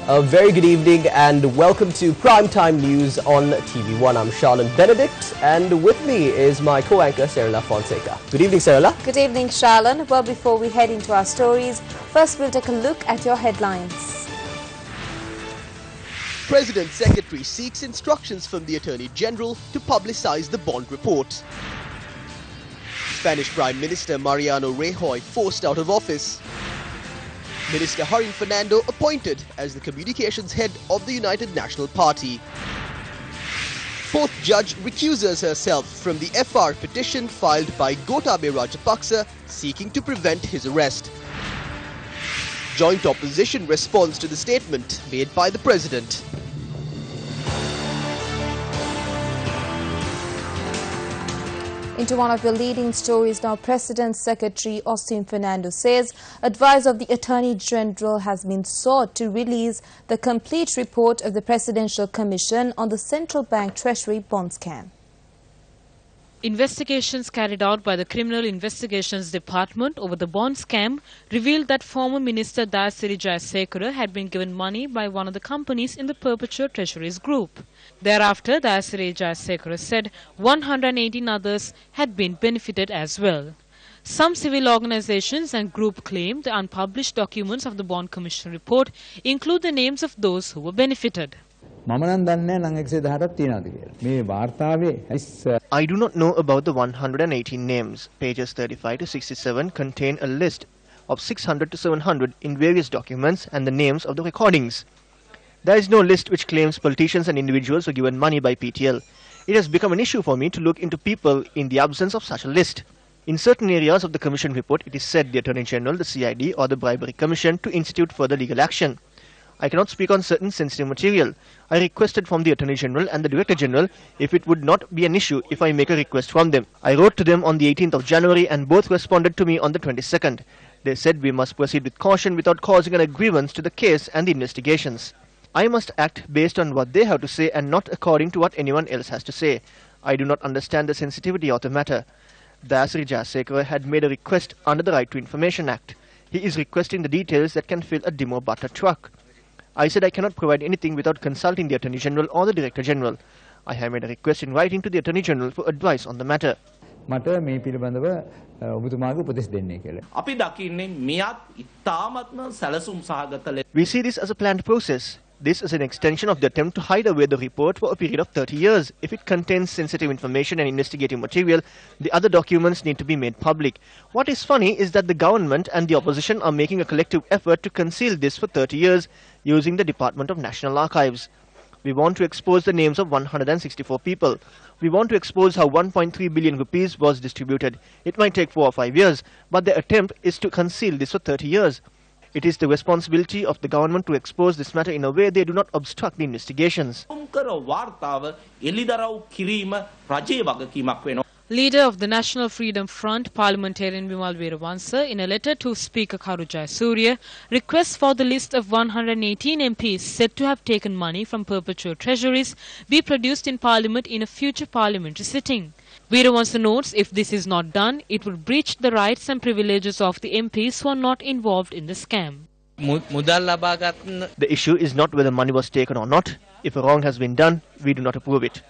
A very good evening and welcome to Primetime News on TV1. I'm Charlene Benedict and with me is my co-anchor Sarala Fonseca. Good evening, Sarala. Good evening, Charlene. Well, before we head into our stories, first we'll take a look at your headlines. President Secretary seeks instructions from the Attorney General to publicize the bond report. Spanish Prime Minister Mariano Rajoy forced out of office. Minister Harun Fernando appointed as the communications head of the United National Party. Fourth judge recuses herself from the FR petition filed by Gotabaya Rajapaksa seeking to prevent his arrest. Joint opposition responds to the statement made by the president. Into one of your leading stories now, President Secretary Fernando says advice of the Attorney General has been sought to release the complete report of the Presidential Commission on the Central Bank Treasury bond scam. Investigations carried out by the Criminal Investigations Department over the bond scam revealed that former Minister Dayasiri Jayasekara had been given money by one of the companies in the Perpetual Treasuries group. Thereafter, Dayasiri Jayasekara said 118 others had been benefited as well. Some civil organizations and group claim the unpublished documents of the Bond Commission report include the names of those who were benefited. I do not know about the 118 names. Pages 35 to 67 contain a list of 600 to 700 in various documents and the names of the recordings. There is no list which claims politicians and individuals were given money by PTL. It has become an issue for me to look into people in the absence of such a list. In certain areas of the Commission report, it is said the Attorney General, the CID or the Bribery Commission to institute further legal action. I cannot speak on certain sensitive material. I requested from the Attorney General and the Director General if it would not be an issue if I make a request from them. I wrote to them on the 18th of January and both responded to me on the 22nd. They said we must proceed with caution without causing an grievance to the case and the investigations. I must act based on what they have to say and not according to what anyone else has to say. I do not understand the sensitivity of the matter. Dayasiri Jayasekara had made a request under the Right to Information Act. He is requesting the details that can fill a Dimo butter truck. I said I cannot provide anything without consulting the Attorney General or the Director General. I have made a request in writing to the Attorney General for advice on the matter. We see this as a planned process. This is an extension of the attempt to hide away the report for a period of 30 years. If it contains sensitive information and investigative material, the other documents need to be made public. What is funny is that the government and the opposition are making a collective effort to conceal this for 30 years using the Department of National Archives. We want to expose the names of 164 people. We want to expose how 1.3 billion rupees was distributed. It might take 4 or 5 years, but the attempt is to conceal this for 30 years. It is the responsibility of the government to expose this matter in a way they do not obstruct the investigations. Leader of the National Freedom Front, Parliamentarian in a letter to Speaker Karu Jayasuriya, requests for the list of 118 MPs said to have taken money from perpetual treasuries be produced in Parliament in a future parliamentary sitting. Veeravansa notes if this is not done, it would breach the rights and privileges of the MPs who are not involved in the scam. The issue is not whether money was taken or not. If a wrong has been done, we do not approve it.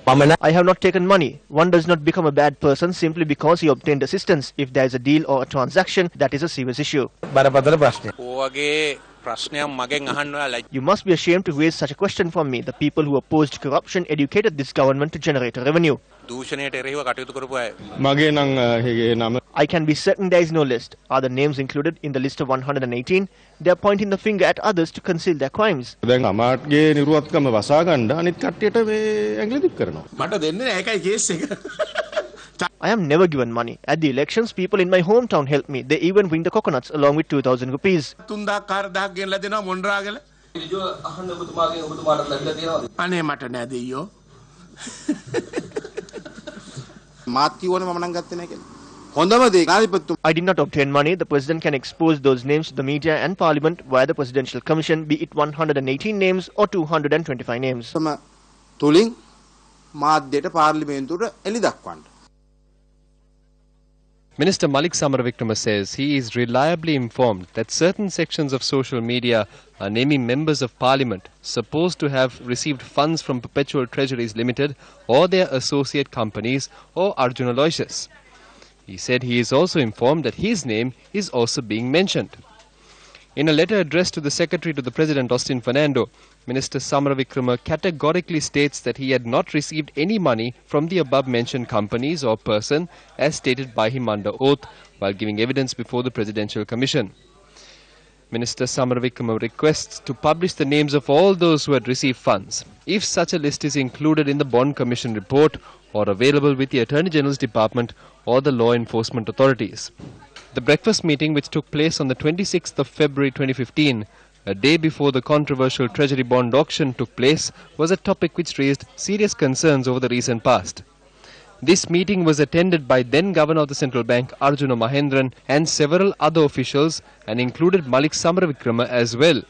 I have not taken money. One does not become a bad person simply because he obtained assistance. If there is a deal or a transaction, that is a serious issue. You must be ashamed to raise such a question from me. The people who opposed corruption educated this government to generate a revenue. I can be certain there is no list. Are the names included in the list of 118? They are pointing the finger at others to conceal their crimes. I have never given money. At the elections, people in my hometown helped me. They even bring the coconuts along with 2,000 rupees. I did not obtain money. The President can expose those names to the media and Parliament via the Presidential Commission, be it 118 names or 225 names. Minister Malik Samaravikrama says he is reliably informed that certain sections of social media are naming members of parliament supposed to have received funds from Perpetual Treasuries Limited or their associate companies or Arjuna Aloysius. He said he is also informed that his name is also being mentioned. In a letter addressed to the Secretary to the President, Austin Fernando, Minister Samaravikrama categorically states that he had not received any money from the above-mentioned companies or person as stated by him under oath while giving evidence before the Presidential Commission. Minister Samaravikrama requests to publish the names of all those who had received funds, if such a list is included in the Bond Commission report or available with the Attorney General's Department or the law enforcement authorities. The breakfast meeting, which took place on the 26th of February 2015, a day before the controversial Treasury bond auction took place, was a topic which raised serious concerns over the recent past. This meeting was attended by then Governor of the Central Bank Arjuna Mahendran and several other officials and included Malik Samaravikrama as well.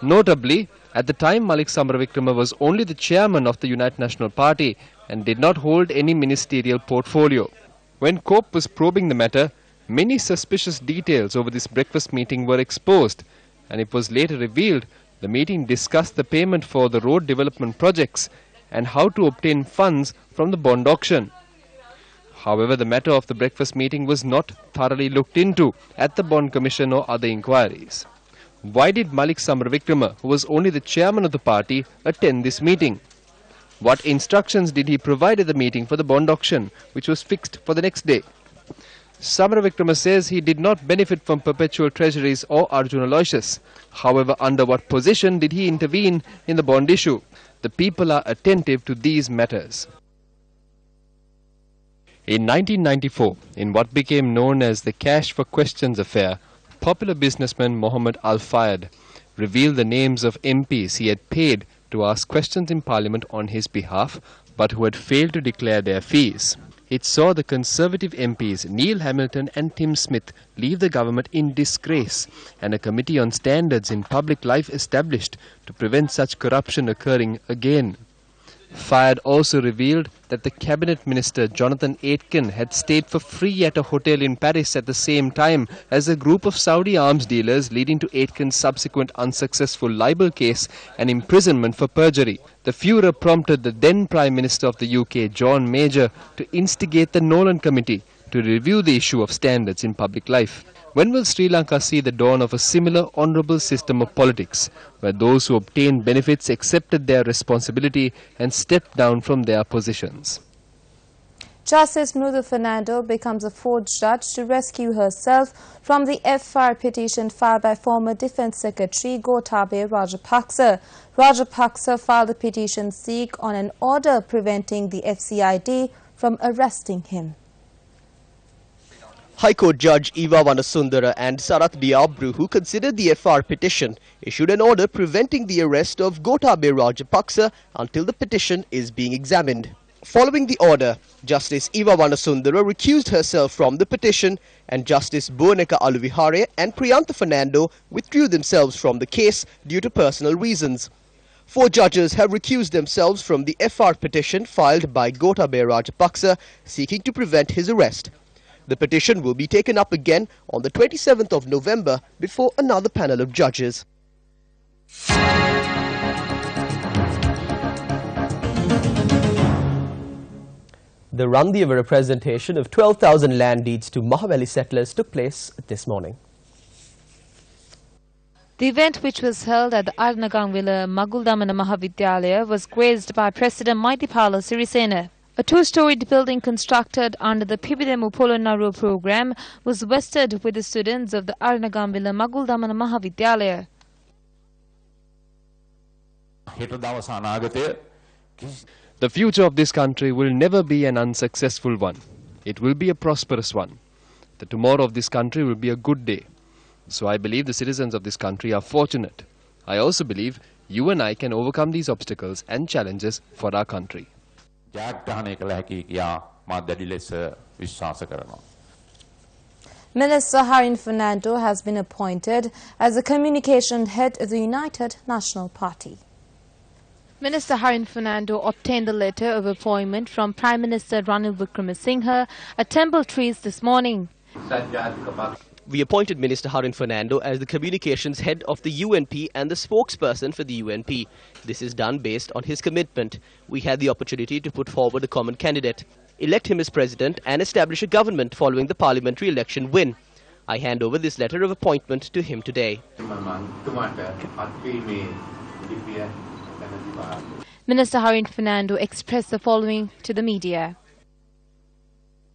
Notably, at the time Malik Samaravikrama was only the chairman of the United National Party and did not hold any ministerial portfolio. When COPE was probing the matter, many suspicious details over this breakfast meeting were exposed, and it was later revealed the meeting discussed the payment for the road development projects and how to obtain funds from the bond auction. However, the matter of the breakfast meeting was not thoroughly looked into at the Bond Commission or other inquiries. Why did Malik Samaravikrama, who was only the chairman of the party, attend this meeting? What instructions did he provide at the meeting for the bond auction, which was fixed for the next day? Samaravikrama says he did not benefit from Perpetual Treasuries or Arjuna Aloysius. However, under what position did he intervene in the bond issue? The people are attentive to these matters. In 1994, in what became known as the Cash for Questions affair, popular businessman Mohammed Al-Fayed revealed the names of MPs he had paid to ask questions in Parliament on his behalf, but who had failed to declare their fees. It saw the Conservative MPs Neil Hamilton and Tim Smith leave the government in disgrace, and a committee on standards in public life established to prevent such corruption occurring again. Fayed also revealed that the Cabinet Minister Jonathan Aitken had stayed for free at a hotel in Paris at the same time as a group of Saudi arms dealers, leading to Aitken's subsequent unsuccessful libel case and imprisonment for perjury. The furor prompted the then Prime Minister of the UK, John Major, to instigate the Nolan Committee to review the issue of standards in public life. When will Sri Lanka see the dawn of a similar honourable system of politics, where those who obtained benefits accepted their responsibility and stepped down from their positions? Justice Fernando becomes a fourth judge to rescue herself from the FR petition filed by former Defence Secretary Gotabaya Rajapaksa. Rajapaksa filed a petition seeking on an order preventing the FCID from arresting him. High Court Judge Eva Vanasundara and Sarath Diabru, who considered the FR petition, issued an order preventing the arrest of Gotabaya Rajapaksa until the petition is being examined. Following the order, Justice Eva Vanasundara recused herself from the petition, and Justice Buaneka Aluvihare and Priyantha Fernando withdrew themselves from the case due to personal reasons. 4 judges have recused themselves from the FR petition filed by Gotabaya Rajapaksa seeking to prevent his arrest. The petition will be taken up again on the 27th of November before another panel of judges. The Randiva representation of 12,000 land deeds to Mahaveli settlers took place this morning. The event, which was held at the Arnagangvilla Maguldamana Mahavidyalaya, was graced by President Maithripala Sirisena. A 2-storied building constructed under the Pibidemu Polonaru program was vested with the students of the Arnagangvilla Maguldamana Mahavidyalaya. The future of this country will never be an unsuccessful one. It will be a prosperous one. The tomorrow of this country will be a good day. So I believe the citizens of this country are fortunate. I also believe you and I can overcome these obstacles and challenges for our country. Minister Harun Fernando has been appointed as the communication head of the United National Party. Minister Harun Fernando obtained the letter of appointment from Prime Minister Ranil Wickremesinghe at Temple Trees this morning. We appointed Minister Harun Fernando as the communications head of the UNP and the spokesperson for the UNP. This is done based on his commitment. We had the opportunity to put forward a common candidate, elect him as president and establish a government following the parliamentary election win. I hand over this letter of appointment to him today. Minister Harun Fernando expressed the following to the media.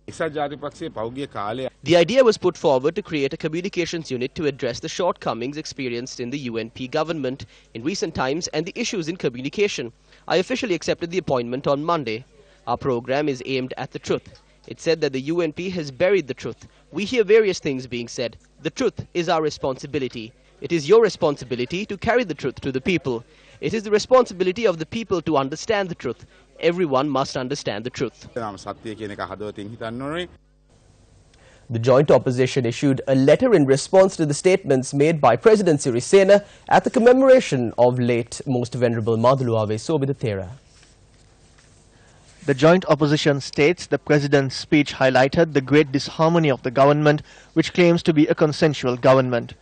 The idea was put forward to create a communications unit to address the shortcomings experienced in the UNP government in recent times and the issues in communication. I officially accepted the appointment on Monday. Our program is aimed at the truth. It said that the UNP has buried the truth. We hear various things being said. The truth is our responsibility. It is your responsibility to carry the truth to the people. It is the responsibility of the people to understand the truth. Everyone must understand the truth. The joint opposition issued a letter in response to the statements made by President Sirisena at the commemoration of late Most Venerable Madhuluave Sobhitathera. The joint opposition states the president's speech highlighted the great disharmony of the government, which claims to be a consensual government.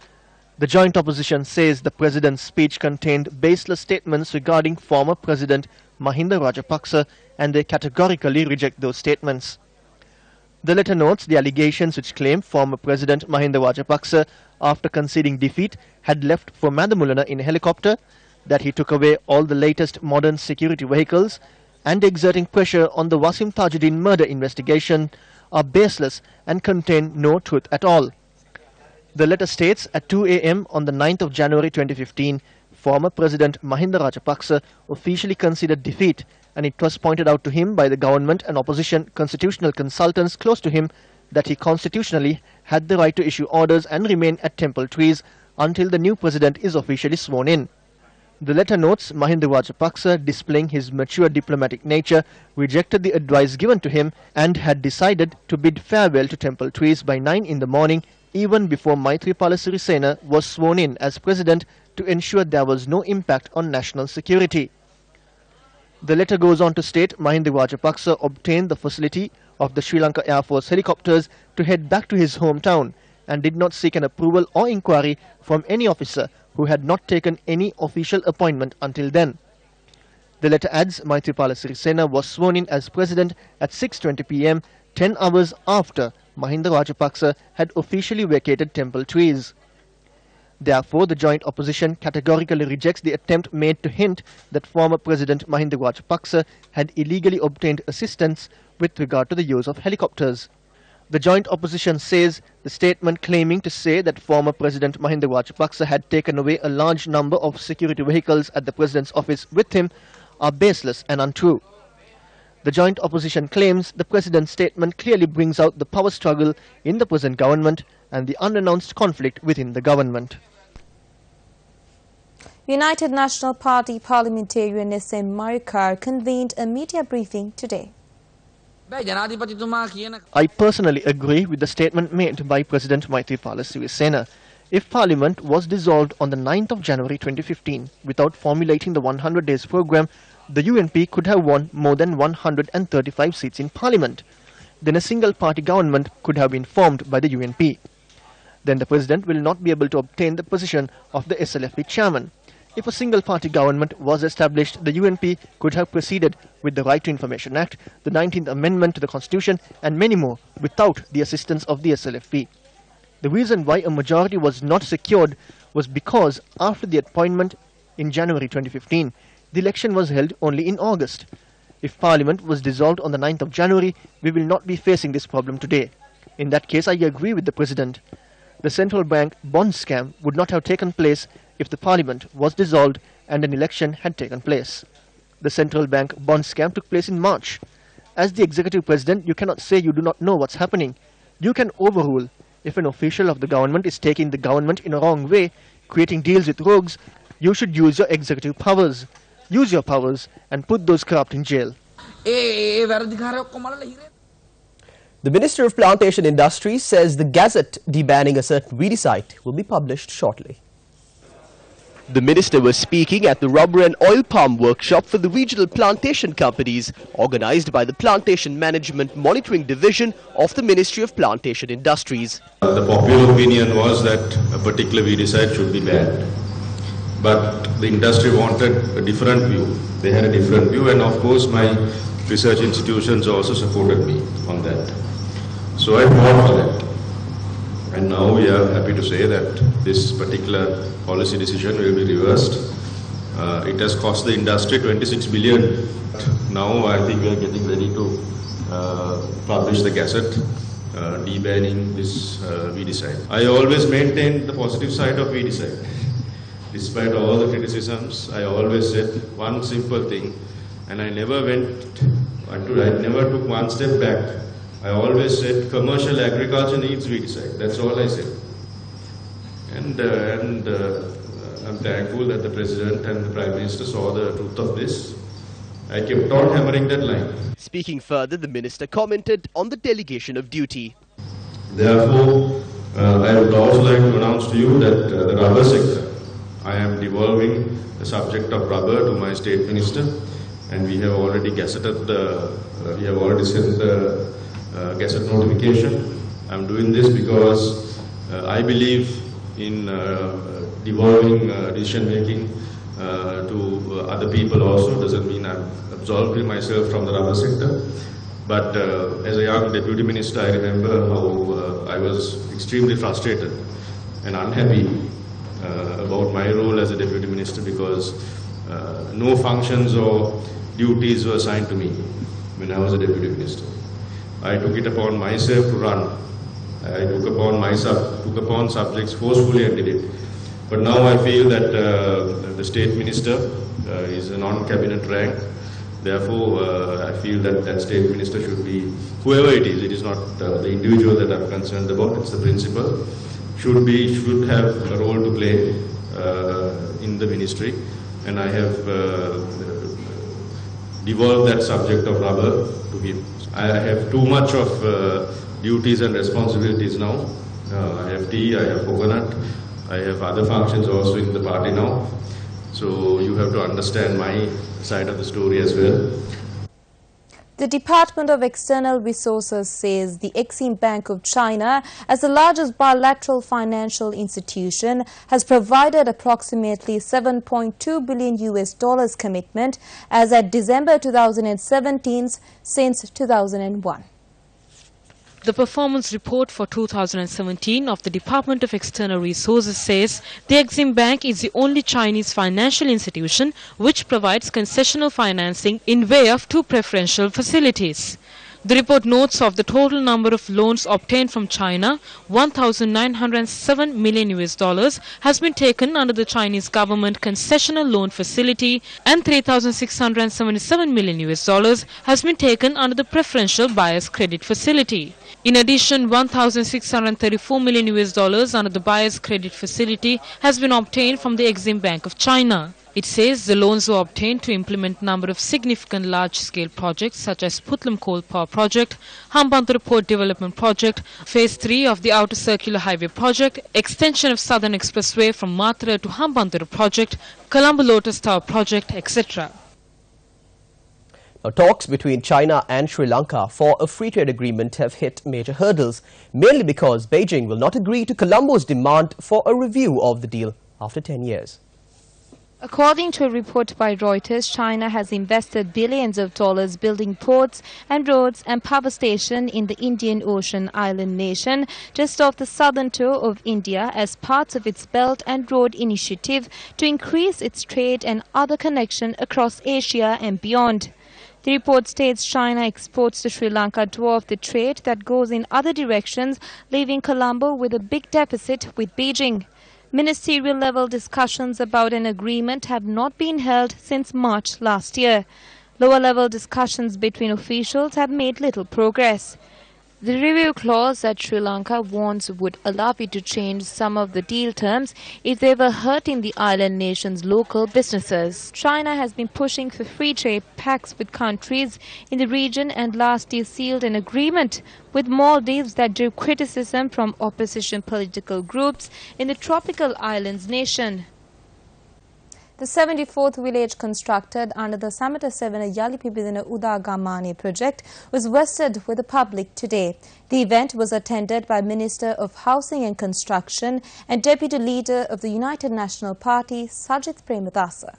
The joint opposition says the president's speech contained baseless statements regarding former President Mahinda Rajapaksa, and they categorically reject those statements. The letter notes the allegations which claim former President Mahinda Rajapaksa, after conceding defeat, had left for Madamulana in a helicopter, that he took away all the latest modern security vehicles, and exerting pressure on the Wasim Tajuddin murder investigation are baseless and contain no truth at all. The letter states at 2 a.m. on the 9th of January 2015, former President Mahinda Rajapaksa officially conceded defeat, and it was pointed out to him by the government and opposition constitutional consultants close to him that he constitutionally had the right to issue orders and remain at Temple Trees until the new president is officially sworn in. The letter notes Mahinda Rajapaksa, displaying his mature diplomatic nature, rejected the advice given to him and had decided to bid farewell to Temple Trees by 9 in the morning, even before Maithripala Sirisena was sworn in as president, to ensure there was no impact on national security. The letter goes on to state Mahinda Rajapaksa obtained the facility of the Sri Lanka Air Force helicopters to head back to his hometown and did not seek an approval or inquiry from any officer who had not taken any official appointment until then. The letter adds Maithripala Sirisena was sworn in as president at 6:20 p.m, 10 hours after Mahinda Rajapaksa had officially vacated Temple Trees. Therefore, the joint opposition categorically rejects the attempt made to hint that former President Mahinda Rajapaksa had illegally obtained assistance with regard to the use of helicopters. The joint opposition says the statement claiming to say that former President Mahinda Rajapaksa had taken away a large number of security vehicles at the president's office with him are baseless and untrue. The joint opposition claims the president's statement clearly brings out the power struggle in the present government and the unannounced conflict within the government. United National Party Parliamentarian Exim convened a media briefing today. I personally agree with the statement made by President Maithripala Sirisena. If Parliament was dissolved on the 9th of January 2015 without formulating the 100 days program, the UNP could have won more than 135 seats in Parliament. Then a single party government could have been formed by the UNP. Then the President will not be able to obtain the position of the SLFP chairman. If a single party government was established, the UNP could have proceeded with the Right to Information Act, the 19th Amendment to the Constitution and many more without the assistance of the SLFP. The reason why a majority was not secured was because after the appointment in January 2015, the election was held only in August. If Parliament was dissolved on the 9th of January, we will not be facing this problem today. In that case, I agree with the President. The central bank bond scam would not have taken place if the Parliament was dissolved and an election had taken place. The central bank bond scam took place in March. As the executive president, you cannot say you do not know what's happening. You can overrule. If an official of the government is taking the government in a wrong way, creating deals with rogues, you should use your executive powers. Use your powers and put those corrupt in jail. The Minister of Plantation Industries says the Gazette debanning a certain weedy site will be published shortly. The minister was speaking at the rubber and oil palm workshop for the regional plantation companies organized by the Plantation Management Monitoring Division of the Ministry of Plantation Industries. The popular opinion was that a particular weedicide should be banned. But the industry wanted a different view. They had a different view, and of course my research institutions also supported me on that. So I fought for that. And now we are happy to say that this particular policy decision will be reversed. It has cost the industry 26 billion. Now I think we are getting ready to publish the gazette debanning this weedicide. I always maintained the positive side of weedicide. Despite all the criticisms, I always said one simple thing, and I never took one step back. I always said commercial agriculture needs weedicide. That's all I said. And I'm thankful that the President and the Prime Minister saw the truth of this. I kept on hammering that line. Speaking further, the minister commented on the delegation of duty. Therefore, I would also like to announce to you that the rubber sector, I am devolving the subject of rubber to my State Minister, and we have already gazetted we have already sent the gazette notification. I'm doing this because I believe in devolving decision making to other people also. Doesn't mean I'm absolving myself from the rubber sector. But as a young Deputy Minister, I remember how I was extremely frustrated and unhappy about my role as a Deputy Minister because no functions or duties were assigned to me when I was a Deputy Minister. I took it upon myself to run. I took upon subjects forcefully and did it. But now I feel that the State Minister is a non-cabinet rank. Therefore, I feel that that State Minister should be, whoever it is. It is not the individual that I'm concerned about, it's the principal. Should have a role to play in the ministry. And I have devolved that subject of rubber to him. I have too much of duties and responsibilities now. I have tea, I have coconut, I have other functions also in the party now. So you have to understand my side of the story as well. The Department of External Resources says the Exim Bank of China, as the largest bilateral financial institution, has provided approximately $7.2 billion commitment as at December 2017 since 2001. The performance report for 2017 of the Department of External Resources says the Exim Bank is the only Chinese financial institution which provides concessional financing in way of two preferential facilities. The report notes of the total number of loans obtained from China, $1,907 million has been taken under the Chinese government concessional loan facility and $3,677 million has been taken under the preferential buyer's credit facility. In addition, $1,634 million under the buyer's credit facility has been obtained from the Exim Bank of China. It says the loans were obtained to implement a number of significant large-scale projects such as Putlam Coal Power Project, Hambantota Port Development Project, Phase 3 of the Outer Circular Highway Project, extension of Southern Expressway from Mathura to Hambantota Project, Colombo Lotus Tower Project, etc. Now, talks between China and Sri Lanka for a free trade agreement have hit major hurdles, mainly because Beijing will not agree to Colombo's demand for a review of the deal after 10 years. According to a report by Reuters, China has invested billions of dollars building ports and roads and power stations in the Indian Ocean island nation just off the southern toe of India as part of its Belt and Road Initiative to increase its trade and other connection across Asia and beyond. The report states China exports to Sri Lanka dwarf the trade that goes in other directions, leaving Colombo with a big deficit with Beijing. Ministerial-level discussions about an agreement have not been held since March last year. Lower-level discussions between officials have made little progress. The review clause that Sri Lanka wants would allow it to change some of the deal terms if they were hurting the island nation's local businesses. China has been pushing for free trade pacts with countries in the region and last year sealed an agreement with Maldives that drew criticism from opposition political groups in the tropical islands nation. The 74th village constructed under the Samata 7 Yalipibidina Udagamani project was vested with the public today. The event was attended by Minister of Housing and Construction and Deputy Leader of the United National Party, Sajith Premadasa.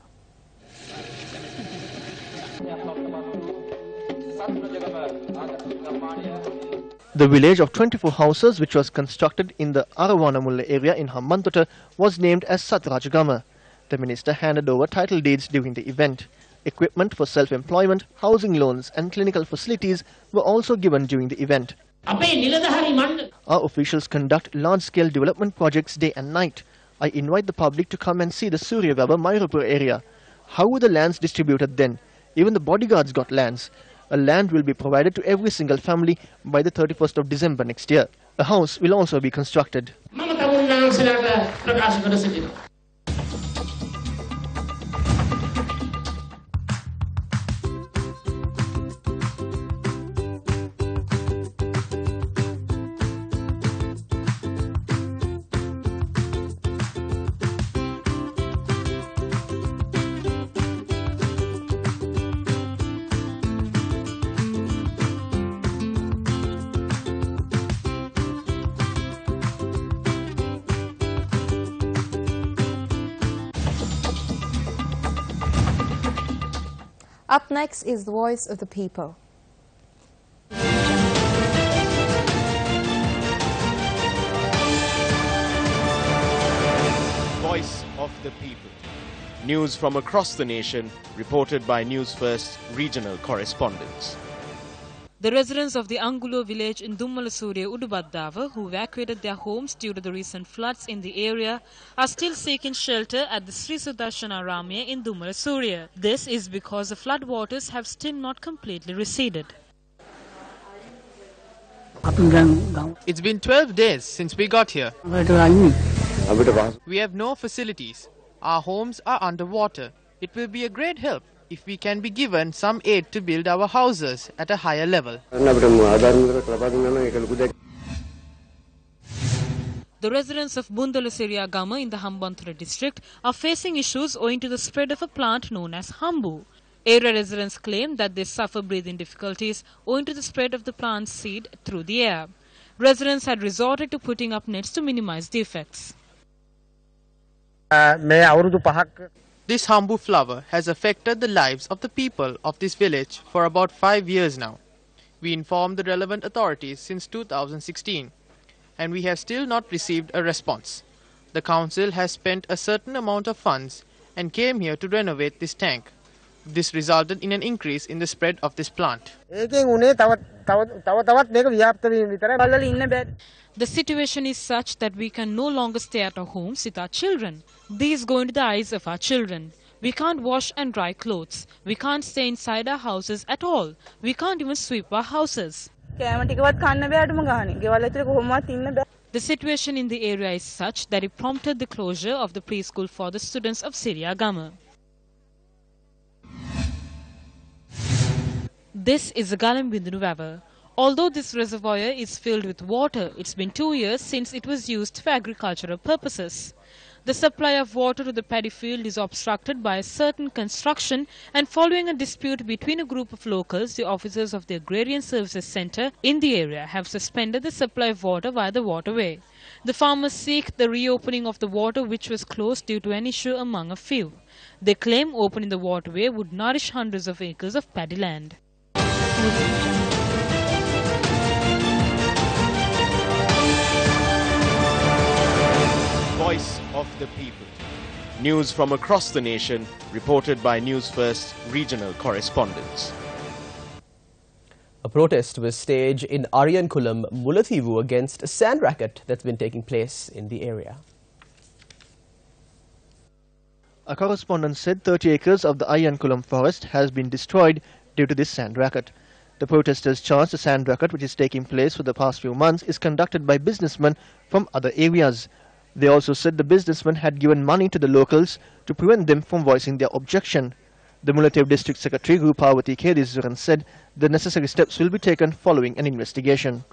The village of 24 houses, which was constructed in the Arawanamulla area in Hambantota, was named as Satrajagama. The minister handed over title deeds during the event. Equipment for self-employment, housing loans and clinical facilities were also given during the event. Our officials conduct large-scale development projects day and night. I invite the public to come and see the Suryavaba Mairupur area. How were the lands distributed then? Even the bodyguards got lands. A land will be provided to every single family by the 31st of December next year. A house will also be constructed. Up next is the Voice of the People. Voice of the People. News from across the nation, reported by Newsfirst regional correspondents. The residents of the Angulo village in Dummalasuriya Udubadava, who evacuated their homes due to the recent floods in the area, are still seeking shelter at the Sri Sudarshana Ramya in Dummalasuriya. This is because the flood waters have still not completely receded. It's been 12 days since we got here. We have no facilities. Our homes are underwater. It will be a great help if we can be given some aid to build our houses at a higher level. The residents of Bundalasiriya Gama in the Hambantota district are facing issues owing to the spread of a plant known as hambu. Area residents claim that they suffer breathing difficulties owing to the spread of the plant's seed through the air. Residents had resorted to putting up nets to minimize the effects. This hambu flower has affected the lives of the people of this village for about 5 years now. We informed the relevant authorities since 2016 and we have still not received a response. The council has spent a certain amount of funds and came here to renovate this tank. This resulted in an increase in the spread of this plant. The situation is such that we can no longer stay at our homes with our children. These go into the eyes of our children. We can't wash and dry clothes. We can't stay inside our houses at all. We can't even sweep our houses. The situation in the area is such that it prompted the closure of the preschool for the students of Syria Gama. This is the Galambindunu River. Although this reservoir is filled with water, it's been 2 years since it was used for agricultural purposes. The supply of water to the paddy field is obstructed by a certain construction, and following a dispute between a group of locals, the officers of the Agrarian Services Centre in the area have suspended the supply of water via the waterway. The farmers seek the reopening of the water which was closed due to an issue among a few. They claim opening the waterway would nourish hundreds of acres of paddy land. Voice of the People. News from across the nation, reported by Newsfirst regional correspondents. A protest was staged in Ariyankulam, Mulathivu against a sand racket that's been taking place in the area. A correspondent said 30 acres of the Ariyankulam forest has been destroyed due to this sand racket. The protesters charged the sand racket, which is taking place for the past few months, is conducted by businessmen from other areas. They also said the businessmen had given money to the locals to prevent them from voicing their objection. The Mullaitivu District Secretary Rupavati Kedisuran said the necessary steps will be taken following an investigation.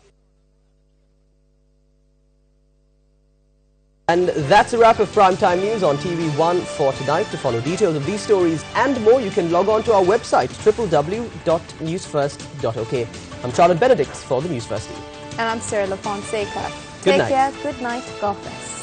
And that's a wrap of Primetime News on TV1 for tonight. To follow details of these stories and more, you can log on to our website, www.newsfirst.lk. I'm Charlotte Benedict for the Newsfirst team. And I'm Cyril Fonseca. Good night. Take care. Good night. God bless.